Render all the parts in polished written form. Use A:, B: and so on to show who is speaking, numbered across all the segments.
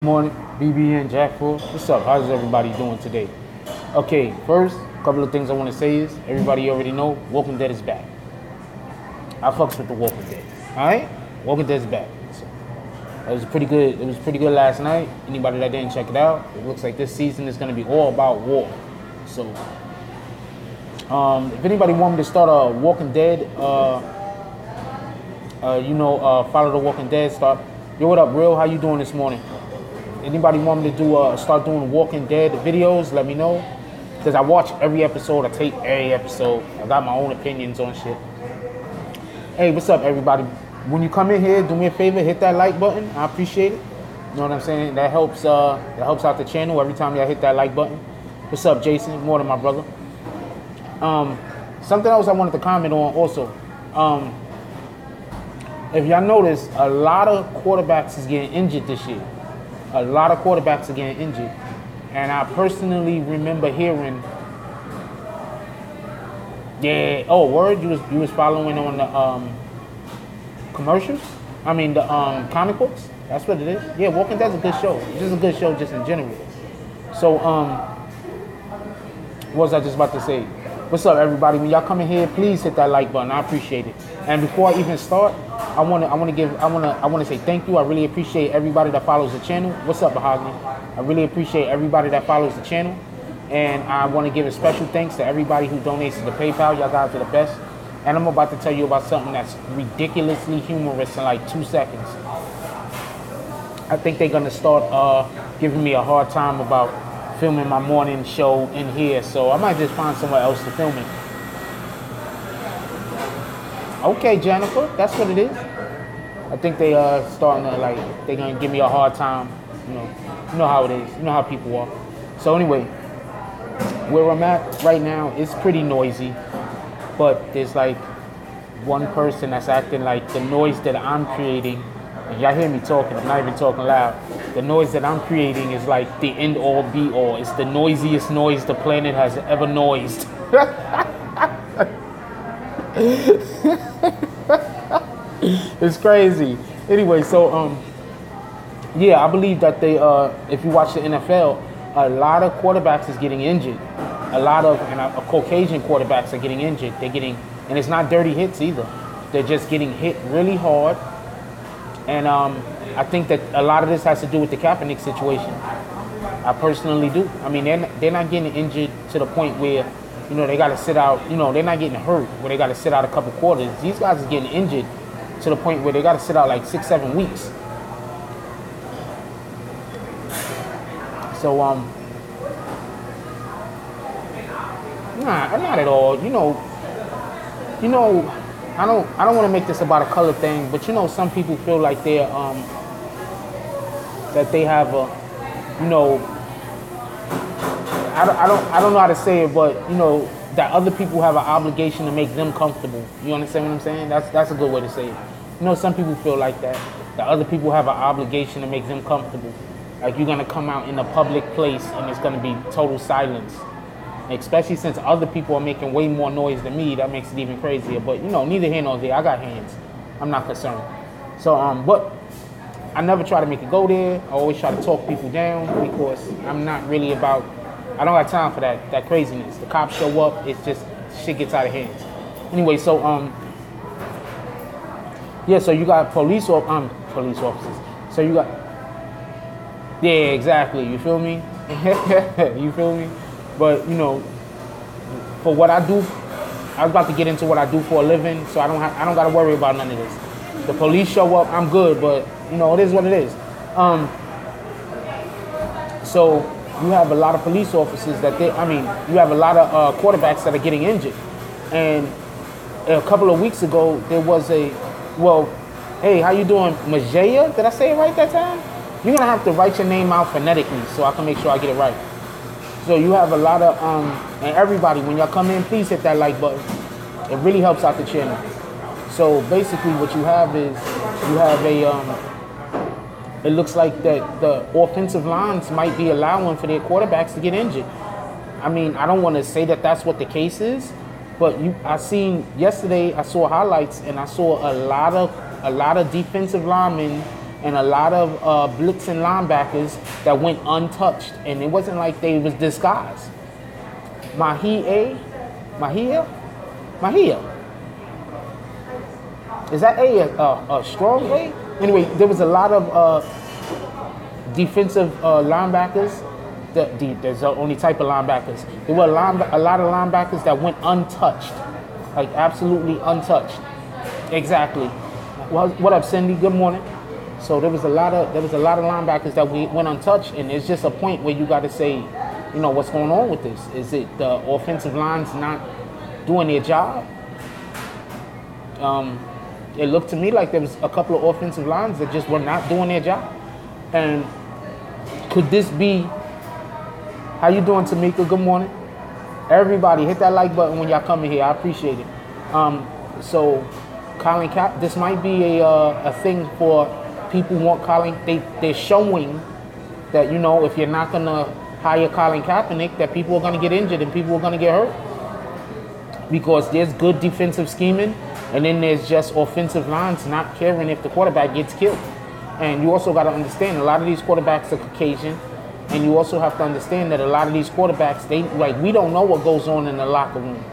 A: Morning, BB and Jackfruit. What's up? How's everybody doing today? Okay, first, a couple of things I want to say is everybody already know Walking Dead is back. I fucks with the Walking Dead. All right, Walking Dead is back. So, it was pretty good. It was pretty good last night. Anybody that didn't check it out, it looks like this season is going to be all about war. So, if anybody want me to start a Walking Dead, follow the Walking Dead. Start. Yo, what up, Real? How you doing this morning? Anybody want me to start doing Walking Dead videos? Let me know. Because I watch every episode. I tape every episode. I got my own opinions on shit. Hey, what's up, everybody? When you come in here, do me a favor, hit that like button. I appreciate it. You know what I'm saying? That helps out the channel every time y'all hit that like button. What's up, Jason? More than my brother. Something else I wanted to comment on also. If y'all notice, a lot of quarterbacks is getting injured this year. A lot of quarterbacks are getting injured. And I personally remember hearing, word, you was following on the commercials? I mean the comic books? That's what it is. Yeah, Walking Dead's a good show. It's just a good show just in general. So what was I just about to say? What's up, everybody? When y'all come in here, please hit that like button. I appreciate it. And before I even start, I want to say thank you. I really appreciate everybody that follows the channel. What's up, Mahogany? I really appreciate everybody that follows the channel, and I want to give a special thanks to everybody who donates to the PayPal. Y'all guys are the best. And I'm about to tell you about something that's ridiculously humorous in like 2 seconds. I think they're gonna start giving me a hard time about filming my morning show in here, so I might just find somewhere else to film it. Okay, Jennifer, that's what it is. I think they are starting to they're gonna give me a hard time. You know how it is. You know how people are. So anyway, where I'm at right now, it's pretty noisy, but there's like one person that's acting like the noise that I'm creating. And y'all hear me talking, I'm not even talking loud. The noise that I'm creating is like the end all be all. It's the noisiest noise the planet has ever noised. It's crazy. Anyway, so I believe that they if you watch the NFL, a lot of quarterbacks is getting injured. A lot of Caucasian quarterbacks are getting injured. And it's not dirty hits either. They're just getting hit really hard. And I think that a lot of this has to do with the Kaepernick situation. I personally do. I mean, they're not getting injured to the point where, they got to sit out. They're not getting hurt where they got to sit out a couple quarters. These guys are getting injured to the point where they got to sit out like 6-7 weeks. So, not at all. I don't want to make this about a color thing, but some people feel like they're that they have a, I don't know how to say it, but that other people have an obligation to make them comfortable. You understand what I'm saying? That's a good way to say it. Some people feel like that other people have an obligation to make them comfortable. Like you're gonna come out in a public place and it's gonna be total silence. Especially since other people are making way more noise than me, that makes it even crazier. But neither here nor there. I got hands. I'm not concerned. So but I never try to make it go there. I always try to talk people down because I'm not really about. I don't have time for that craziness. The cops show up. It's just shit gets out of hands. Anyway, so so you got police officers. So you got exactly. You feel me? You feel me? But for what I do, I was about to get into what I do for a living, so I don't got to worry about none of this. The police show up, I'm good, but it is what it is. So you have a lot of police officers you have a lot of quarterbacks that are getting injured, and a couple of weeks ago there was hey, how you doing, Majaya? Did I say it right that time? You're gonna have to write your name out phonetically so I can make sure I get it right. So you have a lot of, and everybody, when y'all come in, please hit that like button. It really helps out the channel. So basically what you have is, you have it looks like that the offensive lines might be allowing for their quarterbacks to get injured. I mean, I don't want to say that that's what the case is, but I seen yesterday, I saw highlights and I saw a lot of defensive linemen and a lot of blitzing linebackers that went untouched, and it wasn't like they was disguised. Mahia? Is that a strong A? Anyway, there was a lot of defensive linebackers. There's the only type of linebackers. There were a lot of linebackers that went untouched, like absolutely untouched. Exactly. Well, what up, Cindy? Good morning. So there was a lot of linebackers that went untouched, and it's just a point where you got to say, you know, what's going on with this? Is it the offensive lines not doing their job? It looked to me like there was a couple of offensive lines that just were not doing their job. And could this be? How you doing, Tamika? Good morning. Everybody, hit that like button when y'all come in here. I appreciate it. So, Colin Kaepernick, this might be a thing for people who want Colin. They're showing that, you know, if you're not gonna hire Colin Kaepernick, that people are gonna get injured and people are gonna get hurt. Because there's good defensive scheming, and then there's just offensive lines not caring if the quarterback gets killed. And you also got to understand, a lot of these quarterbacks are Caucasian, and you also have to understand that a lot of these quarterbacks, we don't know what goes on in the locker room.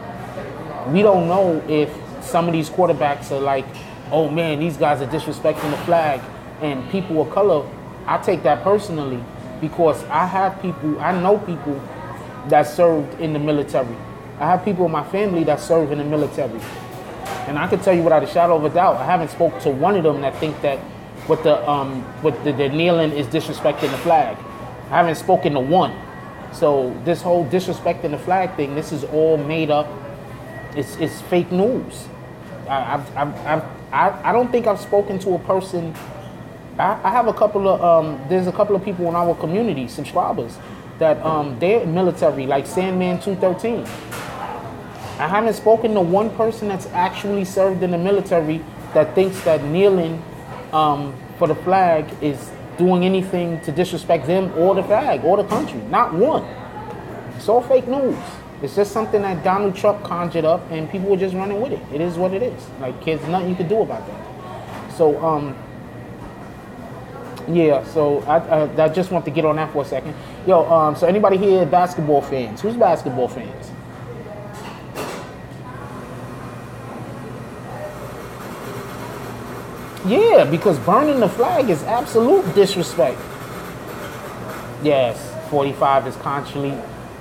A: We don't know if some of these quarterbacks are like, oh man, these guys are disrespecting the flag. And people of color, I take that personally because I know people that served in the military. I have people in my family that serve in the military. And I can tell you without a shadow of a doubt, I haven't spoke to one of them that think that with the kneeling is disrespecting the flag. I haven't spoken to one. So this whole disrespecting the flag thing, this is all made up. It's fake news. I don't think I've spoken to a person. I have a couple of there's a couple of people in our community, subscribers, that they're military, like Sandman 213. I haven't spoken to one person that's actually served in the military that thinks that kneeling for the flag is doing anything to disrespect them or the flag or the country. Not one. It's all fake news. It's just something that Donald Trump conjured up and people were just running with it. It is what it is. Like, there's nothing you can do about that. So, yeah, so I just want to get on that for a second. Yo, so anybody here basketball fans? Who's basketball fans? Yeah, because burning the flag is absolute disrespect. Yes, 45 is constantly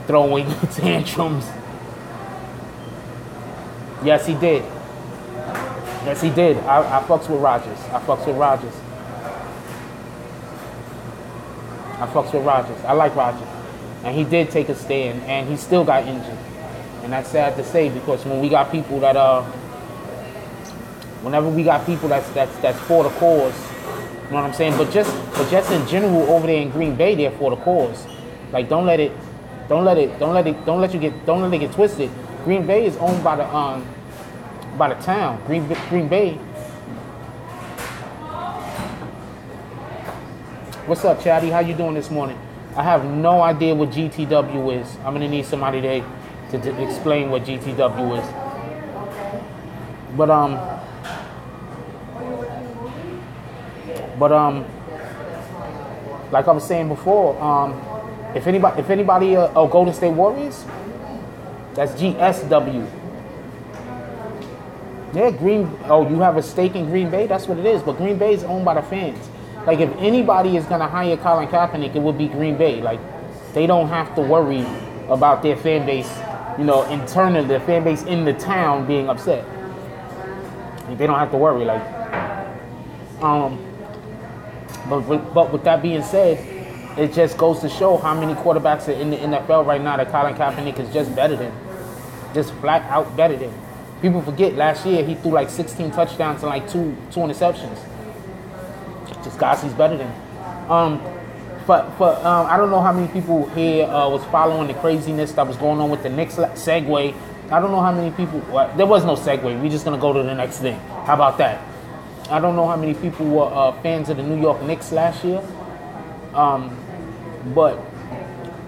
A: throwing tantrums. Yes, he did. Yes, he did. I fucks with Rodgers. I fucks with Rodgers. I like Rodgers. And he did take a stand, and he still got injured. And that's sad to say, because when we got people that whenever we got people that's for the cause, you know what I'm saying? But just in general over there in Green Bay, they're for the cause. Like, don't let it get twisted. Green Bay is owned by the town. Green Bay. What's up, Chatty? How you doing this morning? I have no idea what GTW is. I'm gonna need somebody today to explain what GTW is. But like I was saying before, if anybody Golden State Warriors, that's GSW. Yeah, you have a stake in Green Bay? That's what it is. But Green Bay is owned by the fans. Like, if anybody is going to hire Colin Kaepernick, it would be Green Bay. Like, they don't have to worry about their fan base, you know, internally, their fan base in the town being upset. Like, they don't have to worry. Like, but with that being said, it just goes to show how many quarterbacks are in the NFL right now that Colin Kaepernick is just better than. Just flat out better than. People forget last year he threw like 16 touchdowns and like two interceptions. Just guys he's better than. But I don't know how many people here was following the craziness that was going on with the Knicks segue. I don't know how many people. Well, there was no segue. We're just gonna go to the next thing. How about that? I don't know how many people were fans of the New York Knicks last year. But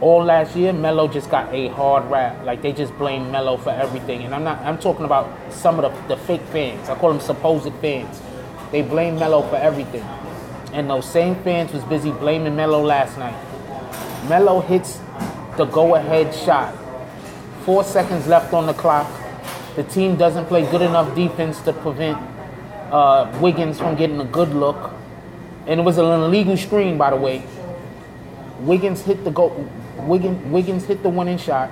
A: all last year, Melo just got a hard rap. Like, they just blame Melo for everything. And I'm talking about some of the fake fans. I call them supposed fans. They blame Melo for everything. And those same fans was busy blaming Melo last night. Melo hits the go-ahead shot. 4 seconds left on the clock. The team doesn't play good enough defense to prevent Wiggins from getting a good look. And it was an illegal screen, by the way. Wiggins hit the winning shot.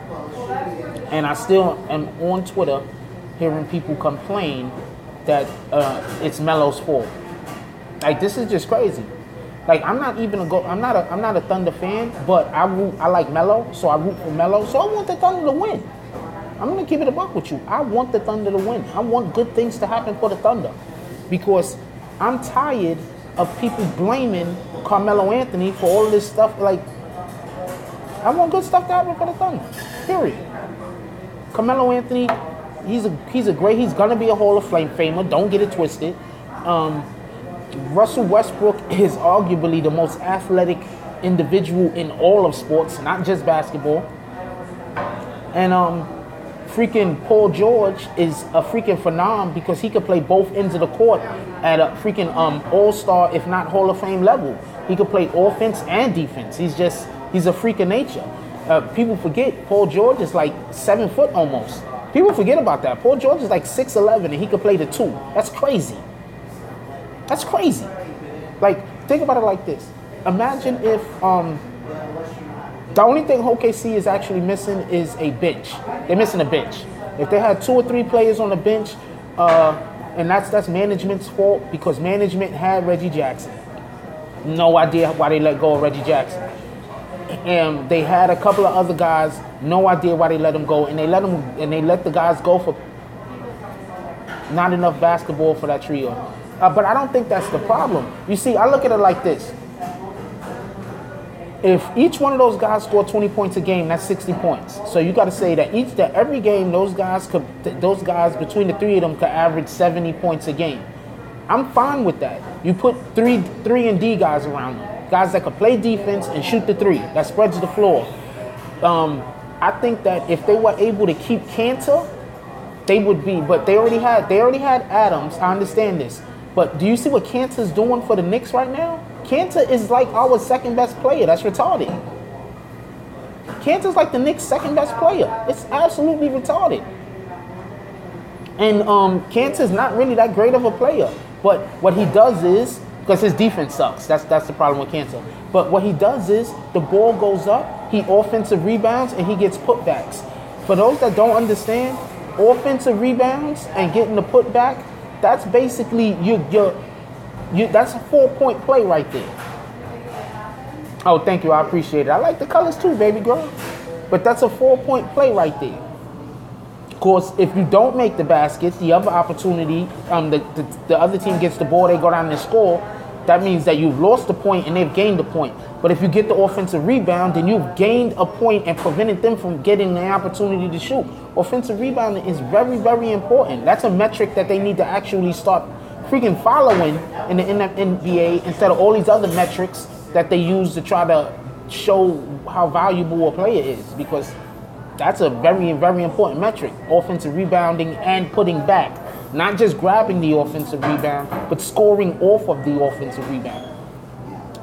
A: And I still am on Twitter hearing people complain that it's Melo's fault. Like, this is just crazy. Like, I'm not a Thunder fan, but I like Melo, so I root for Melo. So I want the Thunder to win. I'm gonna keep it a buck with you. I want the Thunder to win. I want good things to happen for the Thunder, because I'm tired of people blaming Carmelo Anthony for all of this stuff. Like, I want good stuff to happen for the Thunder. Period. Carmelo Anthony, he's gonna be a Hall of Famer. Don't get it twisted. Russell Westbrook is arguably the most athletic individual in all of sports, not just basketball. And freaking Paul George is a freaking phenom because he could play both ends of the court at a freaking all-star, if not Hall of Fame level. He could play offense and defense. He's a freak of nature. People forget Paul George is like 7 foot almost. People forget about that. Paul George is like 6'11" and he could play the 2. That's crazy. That's crazy. Like, think about it like this. Imagine if the only thing OKC is actually missing is a bench. They're missing a bench. If they had 2 or 3 players on the bench, and that's management's fault, because management had Reggie Jackson. No idea why they let go of Reggie Jackson. And they had a couple of other guys. No idea why they let them go, and they let the guys go for not enough basketball for that trio. But I don't think that's the problem. You see, I look at it like this. If each one of those guys score 20 points a game, that's 60 points. So you got to say that every game, those guys between the 3 of them could average 70 points a game. I'm fine with that. You put three and D guys around them, guys that could play defense and shoot the 3, that spreads the floor. I think that if they were able to keep Kanter, they would be. But they already had Adams. I understand this. But do you see what Kanter's doing for the Knicks right now? Kanter is like our second best player. That's retarded. Kanter's like the Knicks' second best player. It's absolutely retarded. And Kanter's not really that great of a player. But what he does is, because his defense sucks. That's the problem with Kanter. But what he does is, the ball goes up, he offensive rebounds, and he gets putbacks. For those that don't understand, offensive rebounds and getting the putback, that's basically that's a 4-point play right there. Oh, thank you. I appreciate it. I like the colors too, baby girl. But that's a 4-point play right there. Of course, if you don't make the basket, the other opportunity, the other team gets the ball, they go down and score. That means that you've lost the point and they've gained the point. But if you get the offensive rebound, then you've gained a point and prevented them from getting the opportunity to shoot. Offensive rebounding is very, very important. That's a metric that they need to actually start freaking following in the NBA instead of all these other metrics that they use to try to show how valuable a player is, because that's a very, very important metric. Offensive rebounding and putting back. Not just grabbing the offensive rebound, but scoring off of the offensive rebound.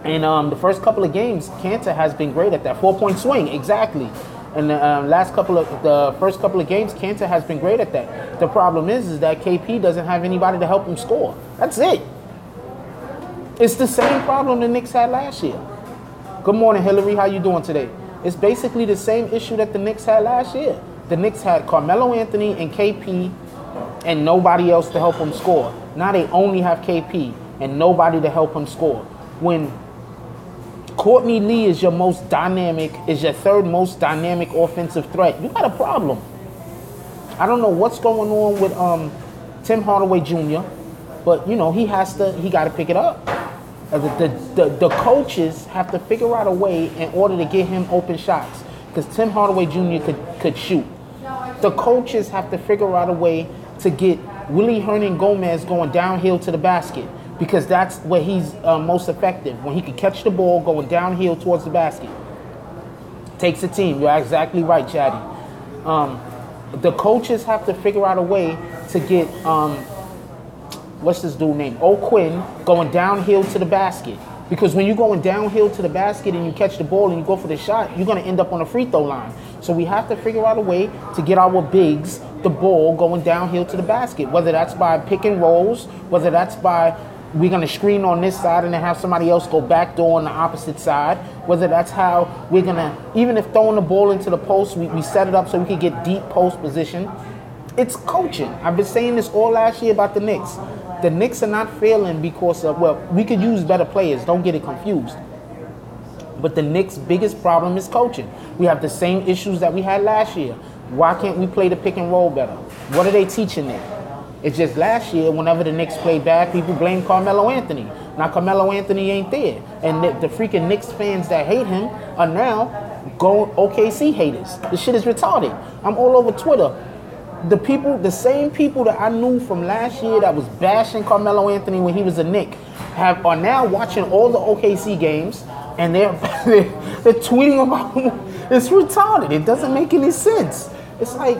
A: And the first couple of games, Kanter has been great at that. 4-point swing, exactly. And the first couple of games, Kanter has been great at that. The problem is that KP doesn't have anybody to help him score. That's it. It's the same problem the Knicks had last year. Good morning, Hillary. How you doing today? It's basically the same issue that the Knicks had last year. The Knicks had Carmelo Anthony and KP and nobody else to help him score. Now they only have KP and nobody to help him score. When Courtney Lee is your third most dynamic offensive threat, you got a problem. I don't know what's going on with Tim Hardaway Jr., but he got to pick it up. The coaches have to figure out a way in order to get him open shots, because Tim Hardaway Jr. could shoot. The coaches have to figure out a way to get Willie Hernangomez going downhill to the basket, because that's where he's most effective, when he can catch the ball going downhill towards the basket. Takes a team. You're exactly right, Chatty. The coaches have to figure out a way to get what's this dude named O'Quinn going downhill to the basket. Because when you're going downhill to the basket and you catch the ball and you go for the shot, you're going to end up on the free throw line. So we have to figure out a way to get our bigs the ball going downhill to the basket, whether that's by pick and rolls, whether that's by we're going to screen on this side and then have somebody else go back door on the opposite side, whether that's how we're going to, even if throwing the ball into the post, we set it up so we can get deep post position. It's coaching. I've been saying this all last year about the Knicks. The Knicks are not failing because of, well, we could use better players. Don't get it confused. But the Knicks' biggest problem is coaching. We have the same issues that we had last year. Why can't we play the pick and roll better? What are they teaching there? It's just last year, whenever the Knicks played bad, people blame Carmelo Anthony. Now, Carmelo Anthony ain't there. And the freaking Knicks fans that hate him are now OKC haters. This shit is retarded. I'm all over Twitter. The same people that I knew from last year that was bashing Carmelo Anthony when he was a Knick are now watching all the OKC games, and they're tweeting about him. It's retarded. It doesn't make any sense. It's like,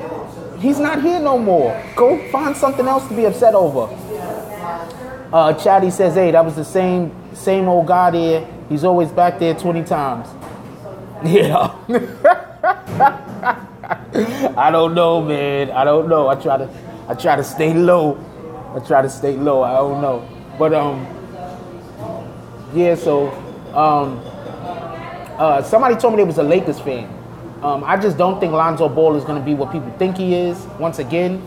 A: he's not here no more. Go find something else to be upset over. Chatty says, hey, that was the same old guy there. He's always back there 20 times. Yeah. I don't know, man. I don't know. I try to stay low. I don't know. But yeah, so somebody told me they was a Lakers fan. I just don't think Lonzo Ball is going to be what people think he is. Once again,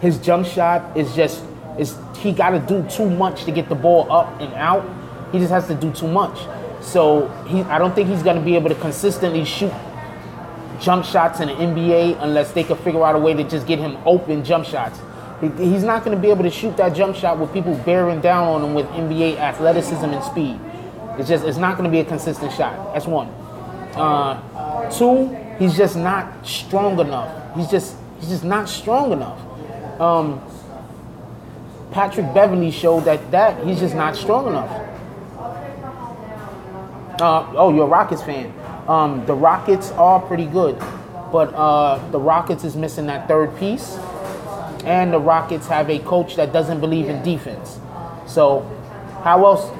A: his jump shot he got to do too much to get the ball up and out. He just has to do too much. So I don't think he's going to be able to consistently shoot jump shots in the NBA unless they can figure out a way to just get him open jump shots. He's not going to be able to shoot that jump shot with people bearing down on him with NBA athleticism and speed. It's not going to be a consistent shot. That's one. Two, he's just not strong enough. He's just not strong enough. Patrick Beverly showed that he's just not strong enough. You're a Rockets fan. The Rockets are pretty good, but the Rockets is missing that third piece, and the Rockets have a coach that doesn't believe in defense. So, how else?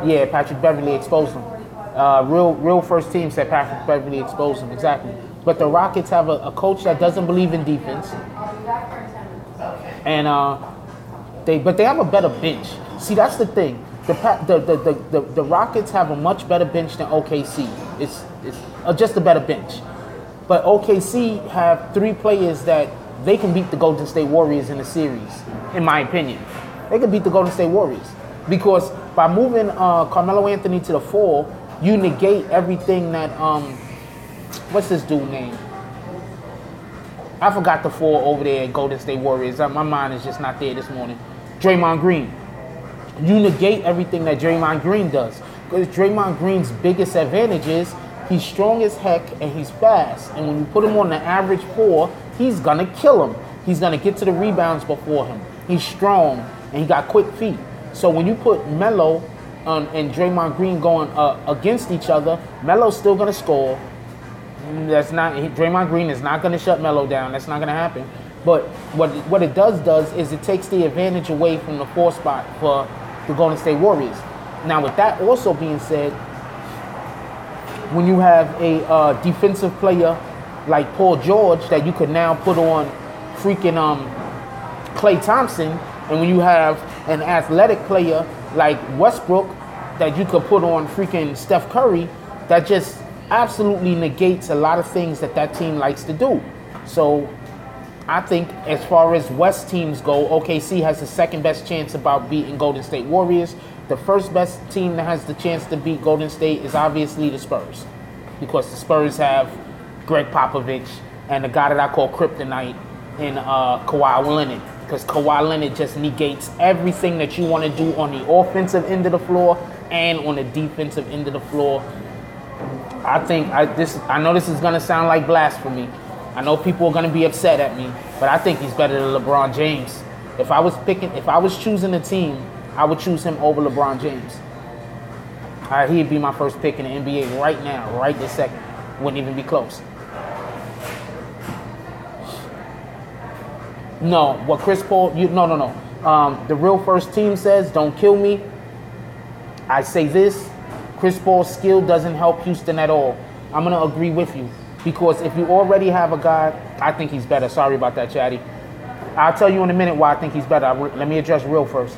A: Yeah, Patrick Beverly exposed him. Real first team said Patrick Beverly exposed him, exactly. But the Rockets have a coach that doesn't believe in defense, and they have a better bench. See, that's the thing. The Rockets have a much better bench than OKC. It's just a better bench. But OKC have three players that they can beat the Golden State Warriors in the series, in my opinion. They can beat the Golden State Warriors. Because by moving Carmelo Anthony to the 4, you negate everything that, what's this dude name? I forgot the 4 over there at Golden State Warriors. My mind is just not there this morning. Draymond Green. You negate everything that Draymond Green does. Because Draymond Green's biggest advantage is he's strong as heck and he's fast. And when you put him on the average 4, he's going to kill him. He's going to get to the rebounds before him. He's strong and he got quick feet. So when you put Melo and Draymond Green going against each other, Melo's still going to score. Draymond Green is not going to shut Melo down. That's not going to happen. But what it does is it takes the advantage away from the 4 spot for the Golden State Warriors. Now, with that also being said, when you have a defensive player like Paul George that you could now put on freaking Klay Thompson, and when you have an athletic player like Westbrook that you could put on freaking Steph Curry, that just absolutely negates a lot of things that team likes to do. So I think as far as West teams go, OKC has the second best chance about beating Golden State Warriors. The first best team that has the chance to beat Golden State is obviously the Spurs, because the Spurs have Greg Popovich and the guy that I call Kryptonite in Kawhi Leonard, because Kawhi Leonard just negates everything that you want to do on the offensive end of the floor and on the defensive end of the floor. I know this is going to sound like blasphemy. I know people are going to be upset at me, but I think he's better than LeBron James. If I was choosing a team, I would choose him over LeBron James. He'd be my first pick in the NBA right now, right this second. Wouldn't even be close. No, what Chris Paul, no. The real first team says, don't kill me. I say this, Chris Paul's skill doesn't help Houston at all. I'm going to agree with you. Because if you already have a guy, I think he's better. Sorry about that, Chatty. I'll tell you in a minute why I think he's better. Let me address real first.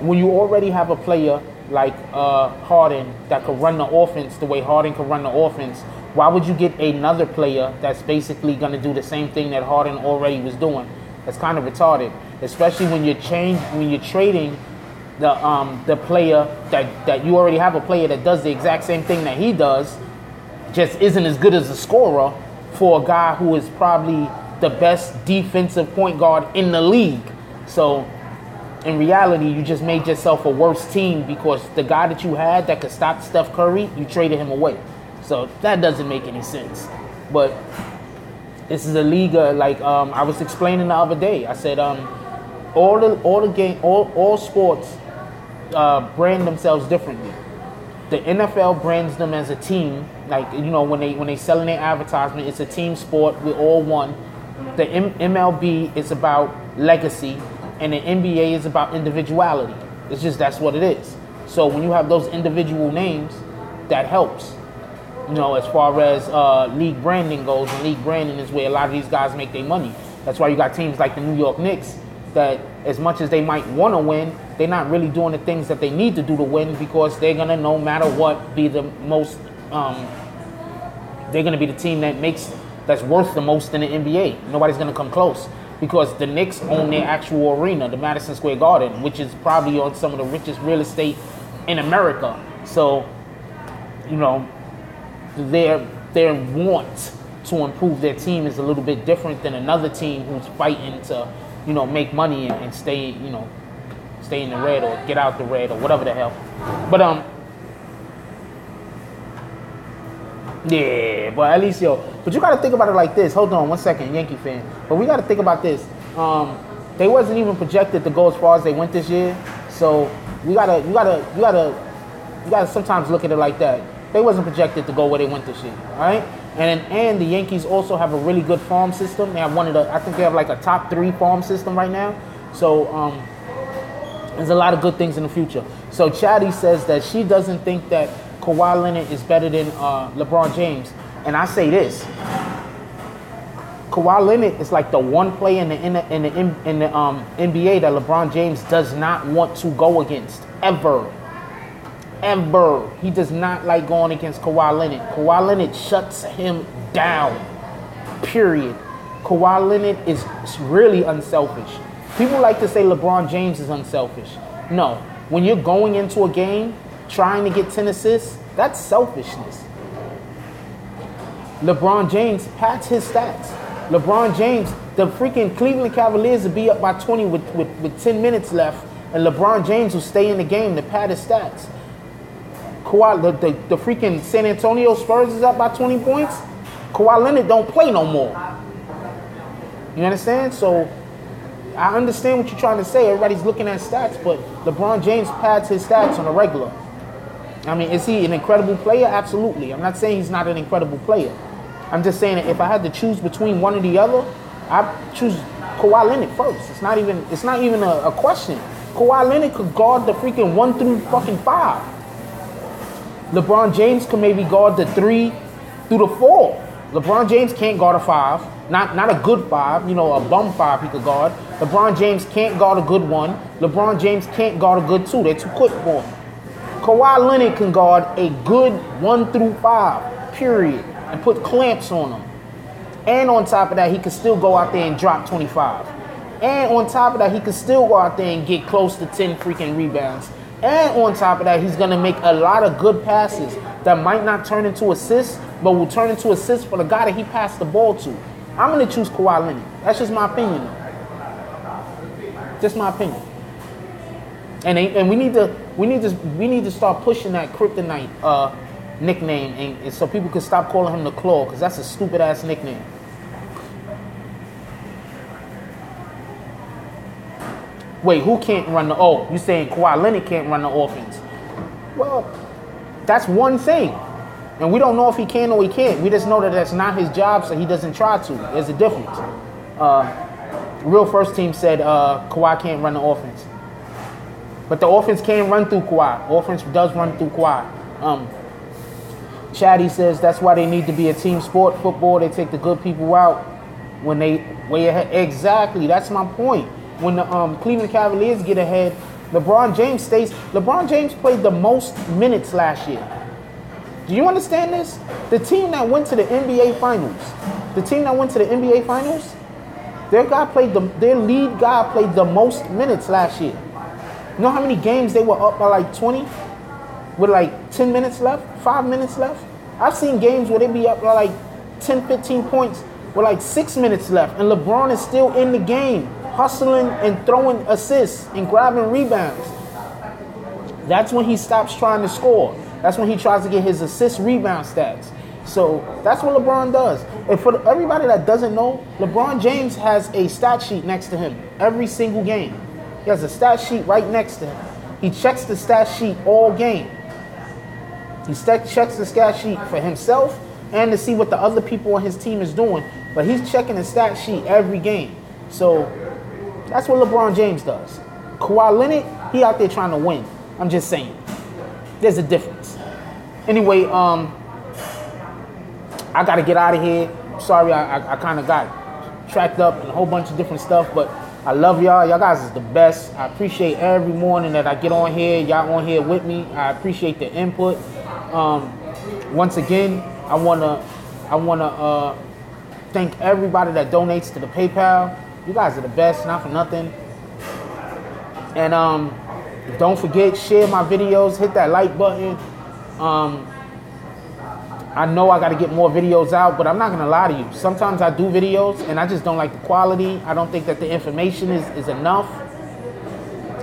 A: When you already have a player like Harden that could run the offense the way Harden could run the offense, why would you get another player that's basically going to do the same thing that Harden already was doing? That's kind of retarded, especially when you're trading the player that you already have a player that does the exact same thing that he does, just isn't as good as a scorer, for a guy who is probably the best defensive point guard in the league. So in reality, you just made yourself a worse team because the guy that you had that could stop Steph Curry, you traded him away. So that doesn't make any sense. But this is a league like I was explaining the other day. I said all sports brand themselves differently. The NFL brands them as a team. Like, you know, when they selling their advertisement, it's a team sport. We're all one. The MLB is about legacy, and the NBA is about individuality. It's just, that's what it is. So when you have those individual names, that helps. You know, as far as league branding goes, and league branding is where a lot of these guys make their money. That's why you got teams like the New York Knicks that, as much as they might want to win, they're not really doing the things that they need to do to win, because they're going to, no matter what, be the most, they're going to be the team that's worth the most in the NBA. Nobody's going to come close, because the Knicks own their actual arena, the Madison Square Garden, which is probably on some of the richest real estate in America. So, you know, their want to improve their team is a little bit different than another team who's fighting to, you know, make money and stay, you know, stay in the red or get out the red or whatever the hell. But yeah, but at least, but you got to think about it like this. Hold on one second, Yankee fan. But we got to think about this. They wasn't even projected to go as far as they went this year. So you gotta sometimes look at it like that. They wasn't projected to go where they went this year, all right? And the Yankees also have a really good farm system. They have I think they have like a top 3 farm system right now. So there's a lot of good things in the future. So Chatty says that she doesn't think that Kawhi Leonard is better than LeBron James. And I say this: Kawhi Leonard is like the one player in the NBA that LeBron James does not want to go against ever. He does not like going against Kawhi Leonard. Kawhi Leonard shuts him down. Period. Kawhi Leonard is really unselfish. People like to say LeBron James is unselfish. No. When you're going into a game trying to get 10 assists, that's selfishness. LeBron James pads his stats. LeBron James, the freaking Cleveland Cavaliers would be up by 20 with 10 minutes left, and LeBron James will stay in the game to pad his stats. Kawhi, the freaking San Antonio Spurs is up by 20 points. Kawhi Leonard don't play no more. You understand? So I understand what you're trying to say. Everybody's looking at stats, but LeBron James pads his stats on a regular. I mean, is he an incredible player? Absolutely. I'm not saying he's not an incredible player. I'm just saying that if I had to choose between one or the other, I'd choose Kawhi Leonard first. It's not even a question. Kawhi Leonard could guard the freaking 1 through fucking 5. LeBron James can maybe guard the 3 through the 4. LeBron James can't guard a 5. Not a good 5, you know, a bum 5 he could guard. LeBron James can't guard a good 1. LeBron James can't guard a good 2. They're too quick for him. Kawhi Leonard can guard a good 1 through 5, period, and put clamps on them. And on top of that, he can still go out there and drop 25. And on top of that, he can still go out there and get close to 10 freaking rebounds. And on top of that, he's going to make a lot of good passes that might not turn into assists, but will turn into assists for the guy that he passed the ball to. I'm going to choose Kawhi Leonard. That's just my opinion. Just my opinion. And we need to start pushing that kryptonite nickname, and so people can stop calling him the Claw, because that's a stupid ass nickname. Wait, who can't run the? Oh, you saying Kawhi Leonard can't run the offense? Well, that's one thing, and we don't know if he can or he can't. We just know that that's not his job, so he doesn't try to. There's a difference. Real First Team said Kawhi can't run the offense. But the offense can run through Kawhi. Offense does run through Kawhi. Chatty says that's why they need to be a team sport. Football, they take the good people out when they way ahead. Exactly, that's my point. When the Cleveland Cavaliers get ahead, LeBron James stays. LeBron James played the most minutes last year. Do you understand this? The team that went to the NBA Finals, their lead guy played the most minutes last year. You know how many games they were up by like 20? With like 10 minutes left, 5 minutes left? I've seen games where they be up by like 10, 15 points with like 6 minutes left, and LeBron is still in the game, hustling and throwing assists and grabbing rebounds. That's when he stops trying to score. That's when he tries to get his assist rebound stats. So that's what LeBron does. And for everybody that doesn't know, LeBron James has a stat sheet next to him every single game. He has a stat sheet right next to him. He checks the stat sheet all game. He checks the stat sheet for himself and to see what the other people on his team is doing. But he's checking the stat sheet every game. So that's what LeBron James does. Kawhi Leonard, he out there trying to win. I'm just saying. There's a difference. Anyway, I got to get out of here. Sorry, I kind of got tracked up in a whole bunch of different stuff, but I love y'all. Y'all guys is the best. I appreciate every morning that I get on here. Y'all on here with me. I appreciate the input. Once again, I wanna thank everybody that donates to the PayPal. You guys are the best, not for nothing. And don't forget, share my videos. Hit that like button. I know I got to get more videos out, but I'm not going to lie to you. Sometimes I do videos, and I just don't like the quality. I don't think that the information is enough.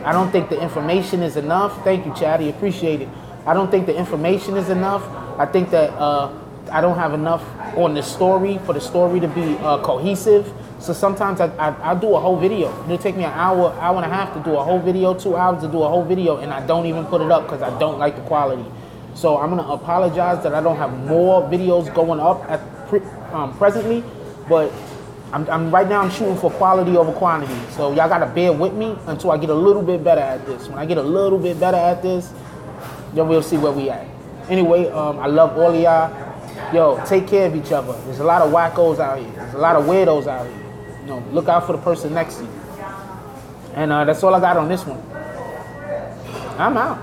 A: I don't think the information is enough. Thank you, Chatty. Appreciate it. I don't think the information is enough. I think that I don't have enough on the story for the story to be cohesive. So sometimes I do a whole video. It'll take me an hour, hour and a half to do a whole video, 2 hours to do a whole video, and I don't even put it up because I don't like the quality. So I'm going to apologize that I don't have more videos going up presently, but right now I'm shooting for quality over quantity. So y'all got to bear with me until I get a little bit better at this. When I get a little bit better at this, then we'll see where we at. Anyway, I love all of y'all. Yo, take care of each other. There's a lot of wackos out here. There's a lot of weirdos out here. You know, look out for the person next to you. And that's all I got on this one. I'm out.